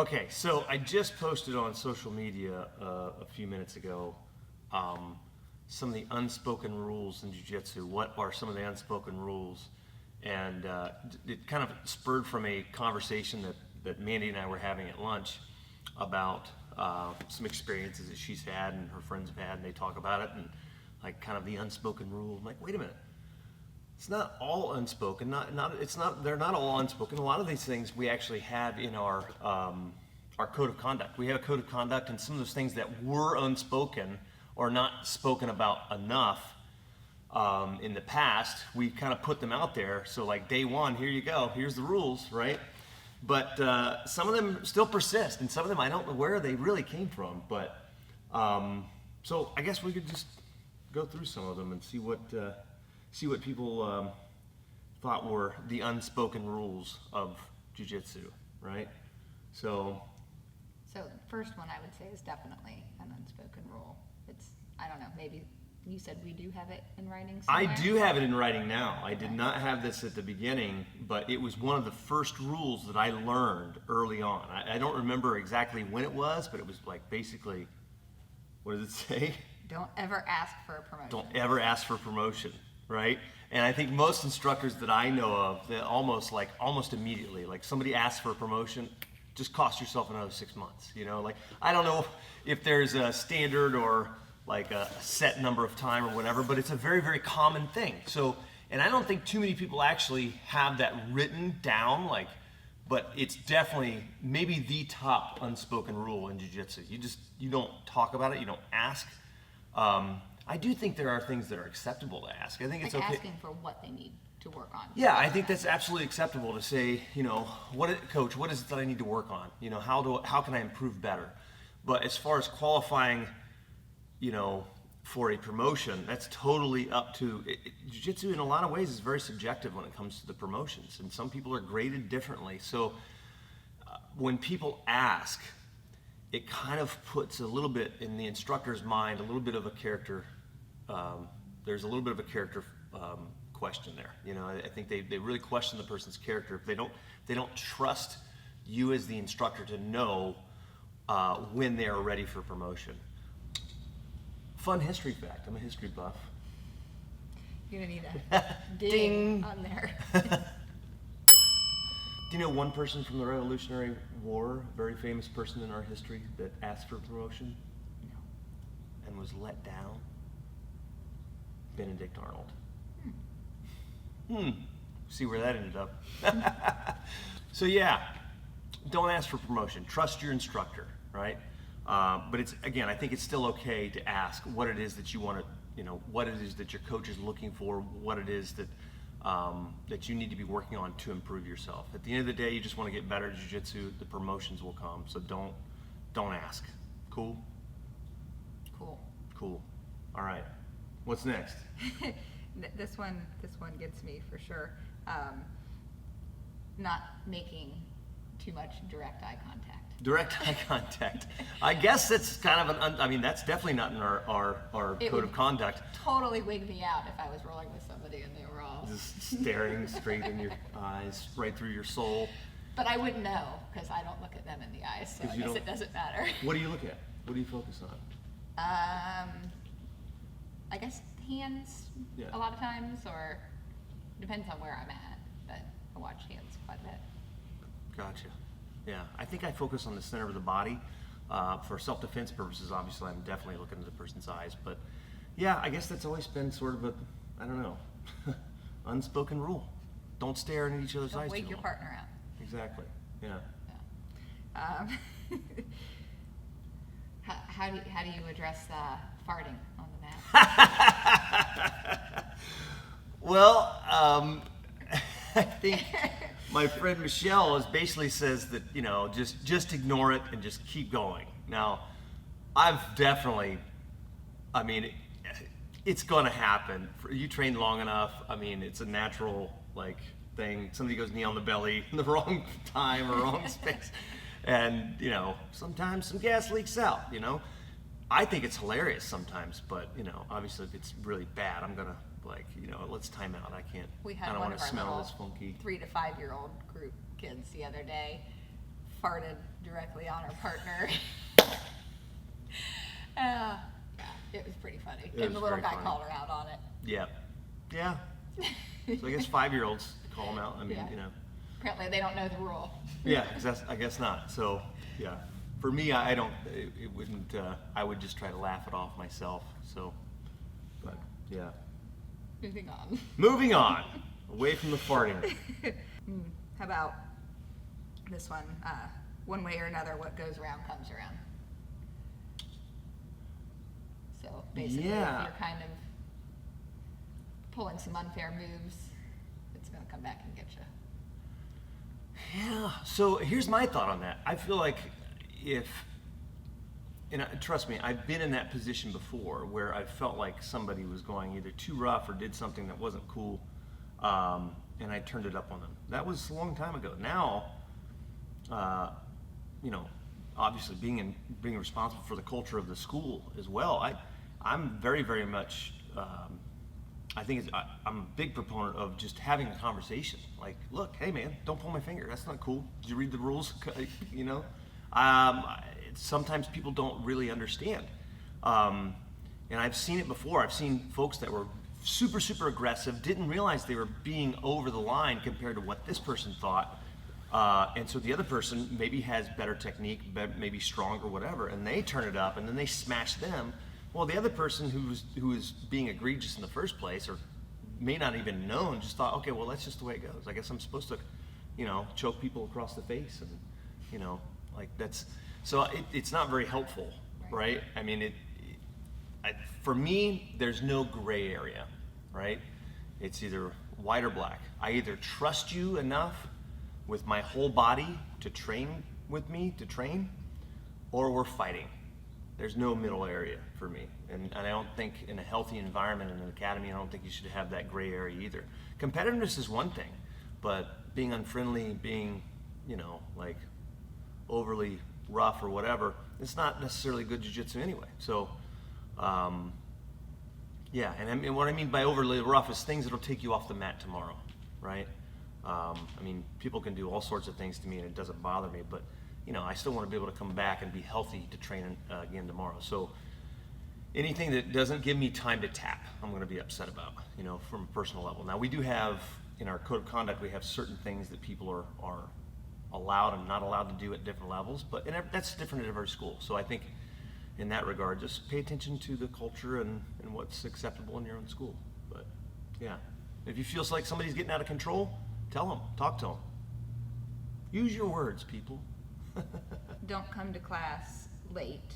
Okay, so I just posted on social media a few minutes ago some of the unspoken rules in Jiu Jitsu. What are some of the unspoken rules? And it kind of spurred from a conversation that Mandy and I were having at lunch about some experiences that she's had and her friends have had, and they talk about it, and like kind of the unspoken rule. I'm like, wait a minute. It's not all unspoken. They're not all unspoken. A lot of these things we actually have in our code of conduct. We have a code of conduct, and some of those things that were unspoken or not spoken about enough in the past, we kind of put them out there. So like day one, here you go. Here's the rules, right? But some of them still persist, and some of them I don't know where they really came from. But so I guess we could just go through some of them and see what people thought were the unspoken rules of Jiu Jitsu, right? So the first one I would say is definitely an unspoken rule. I don't know, maybe you said we do have it in writing somewhere? I do have it in writing now. I did not have this at the beginning, but it was one of the first rules that I learned early on. I don't remember exactly when it was, but it was like basically, what does it say? Don't ever ask for a promotion. Don't ever ask for promotion, right? And I think most instructors that I know of, that almost immediately, like somebody asks for a promotion, just cost yourself another 6 months. You know, like I don't know if there's a standard or like a set number of time or whatever, but it's a very, very common thing. So, and I don't think too many people actually have that written down, but it's definitely maybe the top unspoken rule in Jiu Jitsu. You don't talk about it, you don't ask. I do think there are things that are acceptable to ask. I think it's okay. Asking for what they need to work on. Yeah, I think that's absolutely acceptable to say, Coach, what is it that I need to work on? How can I improve better? But as far as qualifying, for a promotion, that's totally up to Jiu-Jitsu. In a lot of ways is very subjective when it comes to the promotions, and some people are graded differently. So when people ask, it kind of puts a little bit in the instructor's mind, a little bit of a character. There's a little bit of a character question there. I think they really question the person's character. If they don't trust you as the instructor to know when they are ready for promotion. Fun history fact. I'm a history buff. You're gonna need a ding on there. Do you know one person from the Revolutionary War, a very famous person in our history, that asked for promotion? No. And was let down? Benedict Arnold. See where that ended up. So yeah, don't ask for promotion. Trust your instructor, right? But I think it's still okay to ask what it is that you want to, what it is that your coach is looking for, what it is that that you need to be working on to improve yourself. At the end of the day, you just want to get better at Jiu-Jitsu. The promotions will come, so don't ask. Cool? Cool. All right. What's next? This one gets me for sure. Not making too much direct eye contact. Direct eye contact. I guess that's kind of that's definitely not in our code of conduct. Totally wig me out if I was rolling with somebody and they were all just staring straight in your eyes, right through your soul. But I wouldn't know because I don't look at them in the eyes, so I guess it doesn't matter. What do you look at? What do you focus on? I guess hands a lot of times, or depends on where I'm at, but I watch hands quite a bit. Gotcha. Yeah, I think I focus on the center of the body. For self-defense purposes, obviously, I'm definitely looking at the person's eyes. But yeah, I guess that's always been sort of unspoken rule. Don't stare into each other's eyes. Don't wake your partner out. Exactly. Yeah. How do you address farting on the mat? Well, I think my friend Michelle basically says that just ignore it and just keep going. Now, I've definitely, it's going to happen. You train long enough. It's a natural thing. Somebody goes knee on the belly in the wrong time or wrong space, and sometimes some gas leaks out. I think it's hilarious sometimes, but obviously if it's really bad, I'm gonna let's time out. I don't want to smell little this funky 3 to 5 year old group kids the other day farted directly on her partner. Yeah, it was pretty funny. It And was the little very guy funny. called her out on it. Yeah. Yeah. So I guess 5-year-olds call them out. I mean, Yeah. you know. Apparently they don't know the rule. Yeah, I guess not. So, yeah. For me, I don't, it wouldn't, I would just try to laugh it off myself. So, but, yeah. Moving on. Moving on. Away from the farting. How about this one? One way or another, what goes around comes around. So basically, Yeah. if you're kind of pulling some unfair moves, it's going to come back and get you. Yeah. So here's my thought on that. I feel like trust me, I've been in that position before where I felt like somebody was going either too rough or did something that wasn't cool, and I turned it up on them. That was a long time ago. Now, you know, obviously being responsible for the culture of the school as well, I'm very, very much, I think I'm a big proponent of just having a conversation. Like, look, hey man, don't pull my finger. That's not cool. Did you read the rules? You know, sometimes people don't really understand. And I've seen it before. I've seen folks that were super, super aggressive, didn't realize they were being over the line compared to what this person thought. And so the other person maybe has better technique, maybe stronger, whatever, and they turn it up and then they smash them. Well, the other person who was being egregious in the first place, or may not even known, just thought, okay, well, that's just the way it goes. I guess I'm supposed to, you know, choke people across the face, and you know, like that's. So it's not very helpful, right? I mean, for me, there's no gray area, right? It's either white or black. I either trust you enough with my whole body to train with me, or we're fighting. There's no middle area for me. And I don't think in a healthy environment in an academy, I don't think you should have that gray area either. Competitiveness is one thing, but being unfriendly, being, you know, like overly rough or whatever, it's not necessarily good jiu-jitsu anyway. So, yeah, and I mean, what I mean by overly rough is things that'll take you off the mat tomorrow, right? I mean, people can do all sorts of things to me and it doesn't bother me, but you know, I still want to be able to come back and be healthy to train again tomorrow. So anything that doesn't give me time to tap, I'm going to be upset about, you know, from a personal level. Now we do have, in our code of conduct, we have certain things that people are allowed and not allowed to do at different levels, but that's different at every school. So I think in that regard, just pay attention to the culture and what's acceptable in your own school. But yeah, if you feel like somebody's getting out of control, tell them, talk to them. Use your words, people. Don't come to class late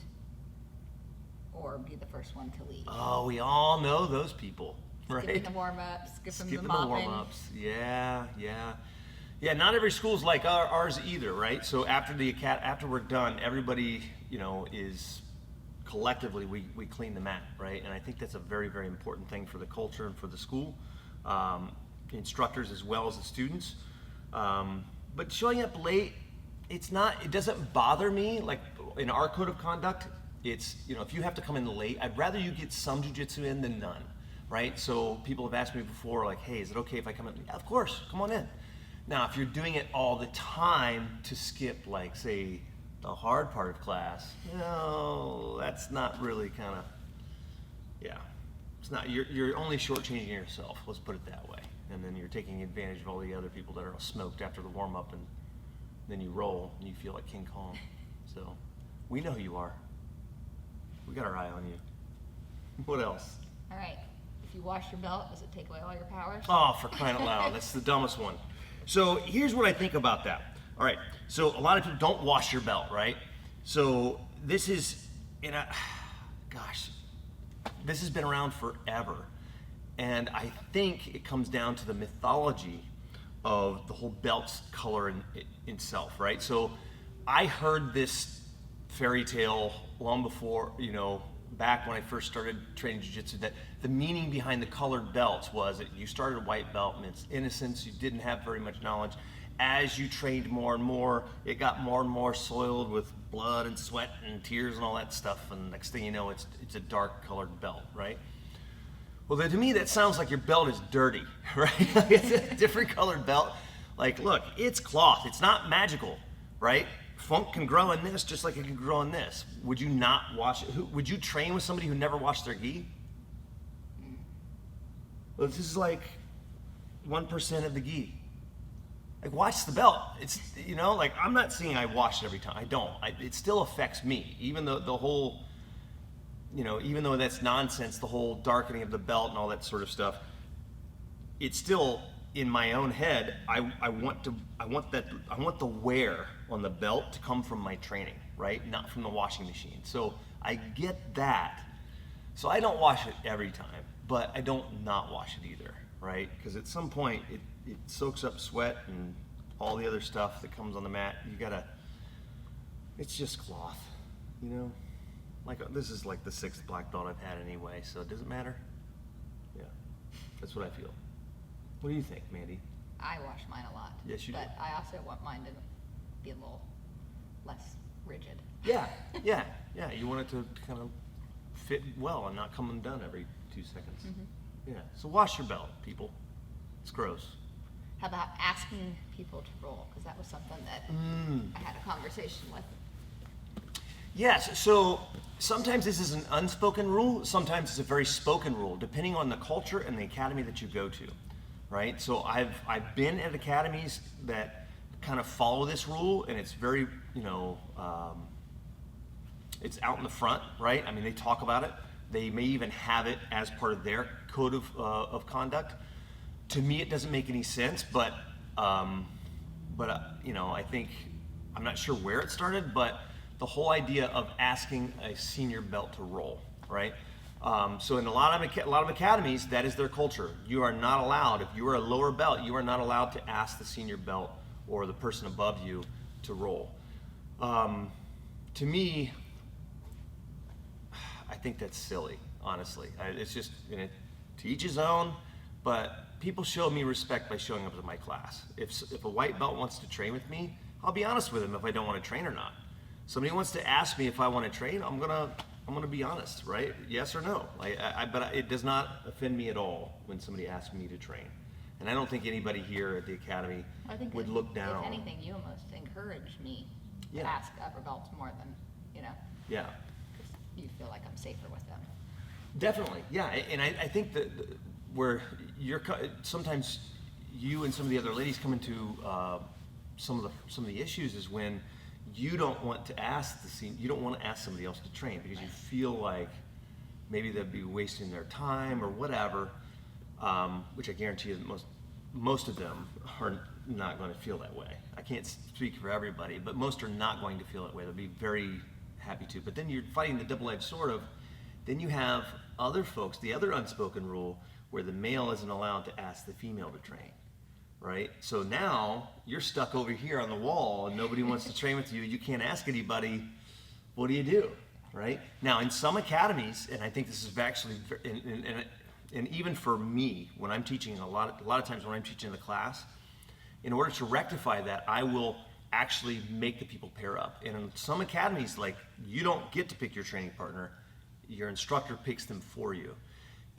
or be the first one to leave. Oh, we all know those people, right? Skipping the warm-ups, skipping the the mopping. warm-ups. Yeah. Not every school's like ours either, right? So after we're done, everybody, you know, is collectively we clean the mat, right? And I think that's a very, very important thing for the culture and for the school, instructors as well as the students. But showing up late, it doesn't bother me. Like in our code of conduct, it's, you know, if you have to come in late, I'd rather you get some jiu-jitsu in than none, right? So people have asked me before, like, hey, is it okay if I come in? Yeah, of course, come on in. Now, if you're doing it all the time to skip, like, say, the hard part of class, you know, that's not really kind of, yeah. It's not, you're only shortchanging yourself, let's put it that way. And then you're taking advantage of all the other people that are smoked after the warm-up, and then you roll and you feel like King Kong. So we know who you are. We got our eye on you. What else? All right. If you wash your belt, does it take away all your powers? Oh, for crying out loud. That's the dumbest one. So here's what I think about that. All right. So a lot of people don't wash your belt, right? So this is, gosh, this has been around forever. And I think it comes down to the mythology of the whole belt's color in itself, right? So I heard this fairy tale long before, you know, back when I first started training jiu-jitsu, that the meaning behind the colored belts was that you started a white belt and it's innocence, you didn't have very much knowledge. As you trained more and more, it got more and more soiled with blood and sweat and tears and all that stuff, and next thing you know, it's a dark colored belt, right? Well, then to me, that sounds like your belt is dirty, right? It's a different colored belt. Like, look, it's cloth. It's not magical, right? funk can grow in this just like it can grow in this. Would you not wash it? Would you train with somebody who never washed their gi? Well, this is like 1% of the gi. Like, watch the belt. It's, like, I'm not saying I wash it every time. I don't. It still affects me. Even though the whole, even though that's nonsense, the whole darkening of the belt and all that sort of stuff, it's still in my own head. I want the wear on the belt to come from my training, right? Not from the washing machine. So I get that. So I don't wash it every time, but I don't not wash it either, right? Because at some point it soaks up sweat and all the other stuff that comes on the mat. It's just cloth, Like, this is like the 6th black belt I've had anyway, so it doesn't matter. Yeah, that's what I feel. What do you think, Mandy? I wash mine a lot. Yes, you do. But I also want mine to be a little less rigid. Yeah. You want it to kind of fit well and not come undone every 2 seconds. Mm-hmm. Yeah. So wash your belt, people. It's gross. How about asking people to roll? Because that was something that I had a conversation with. Yes. So sometimes this is an unspoken rule. Sometimes it's a very spoken rule, depending on the culture and the academy that you go to. Right? So I've been at academies that kind of follow this rule, and it's very, it's out in the front, right? I mean, they talk about it. They may even have it as part of their code of conduct. To me, it doesn't make any sense, but I think, I'm not sure where it started, but the whole idea of asking a senior belt to roll, right? So in a lot of academies, that is their culture. You are not allowed, if you are a lower belt, you are not allowed to ask the senior belt or the person above you to roll. To me, I think that's silly, honestly. It's just, to each his own, but people show me respect by showing up to my class. If a white belt wants to train with me, I'll be honest with him if I don't want to train or not. Somebody wants to ask me if I want to train, I'm gonna be honest, right? Yes or no. But it does not offend me at all when somebody asks me to train. And I don't think anybody here at the academy would look down. If anything, you almost encourage me to ask upper belts more than, Yeah. because you feel like I'm safer with them. Definitely, yeah. And I think that where sometimes you and some of the other ladies come into some of the issues is when you don't want to ask somebody else to train because you feel like maybe they'd be wasting their time or whatever, which I guarantee you that most of them are not going to feel that way. I can't speak for everybody, but most are not going to feel that way. They'll be very happy to. But then you're fighting the double-edged sword of, then you have other folks, the other unspoken rule, where the male isn't allowed to ask the female to train. Right? So now you're stuck over here on the wall and nobody wants to train with you. You can't ask anybody. What do you do? Right? Now, in some academies, and I think this is actually, and even for me, when I'm teaching a lot of times when I'm teaching the class, in order to rectify that, I will actually make the people pair up. And in some academies, like, you don't get to pick your training partner. Your instructor picks them for you.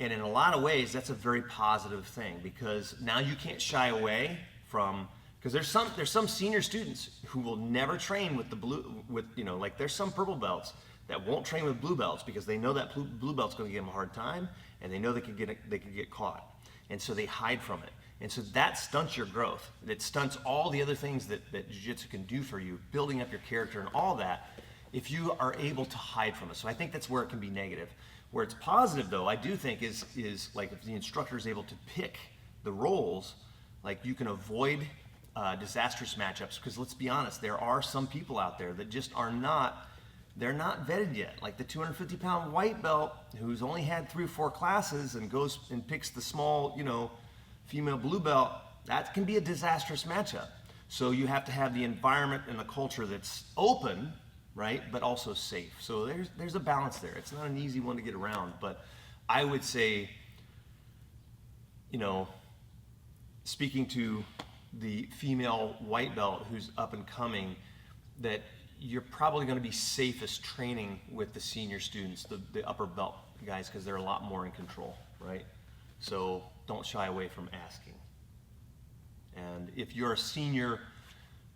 And in a lot of ways, that's a very positive thing because now you can't shy away from, because there's some senior students who will never train with there's some purple belts that won't train with blue belts because they know that blue belt's going to give them a hard time and they know they could get caught. And so they hide from it. And so that stunts your growth. It stunts all the other things that Jiu-Jitsu can do for you, building up your character and all that, if you are able to hide from it. So I think that's where it can be negative. Where it's positive, though, I do think is like if the instructor is able to pick the roles, like you can avoid disastrous matchups. Because let's be honest, there are some people out there that just they're not vetted yet. Like the 250-pound white belt who's only had 3 or 4 classes and goes and picks the small, female blue belt. That can be a disastrous matchup. So you have to have the environment and the culture that's open, right, but also safe. So there's a balance there. It's not an easy one to get around, but I would say, speaking to the female white belt who's up and coming, that you're probably going to be safest training with the senior students, the upper belt guys, because they're a lot more in control, right? So don't shy away from asking. And if you're a senior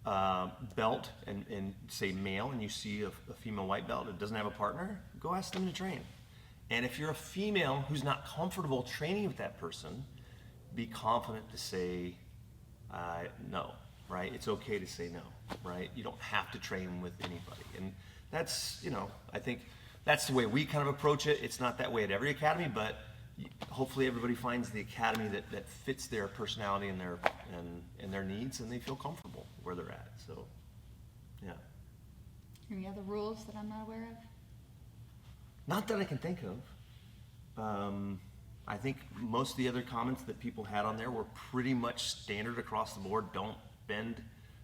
belt and say male, and you see a female white belt that doesn't have a partner, go ask them to train. And if you're a female who's not comfortable training with that person, be confident to say no, right? It's okay to say no, right? You don't have to train with anybody. And that's, you know, I think that's the way we kind of approach it. It's not that way at every academy, but hopefully everybody finds the academy that fits their personality and their needs, and they feel comfortable where they're at. So, yeah. Any other rules that I'm not aware of? Not that I can think of. I think most of the other comments that people had on there were pretty much standard across the board. Don't bend,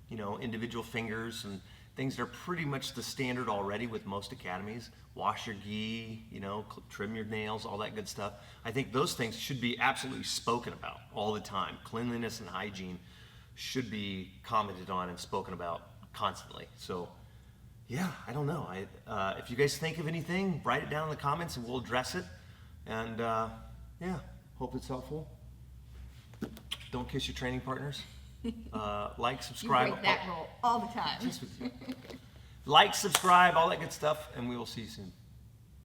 you know, individual fingers, and things that are pretty much the standard already with most academies. Wash your gi, you know, trim your nails, all that good stuff. I think those things should be absolutely spoken about all the time. Cleanliness and hygiene should be commented on and spoken about constantly. So, yeah, I don't know. If you guys think of anything, write it down in the comments and we'll address it. And yeah, hope it's helpful. Don't kiss your training partners. Like, subscribe. You break that rule all the time. Just with you. Like, subscribe, all that good stuff, and we will see you soon.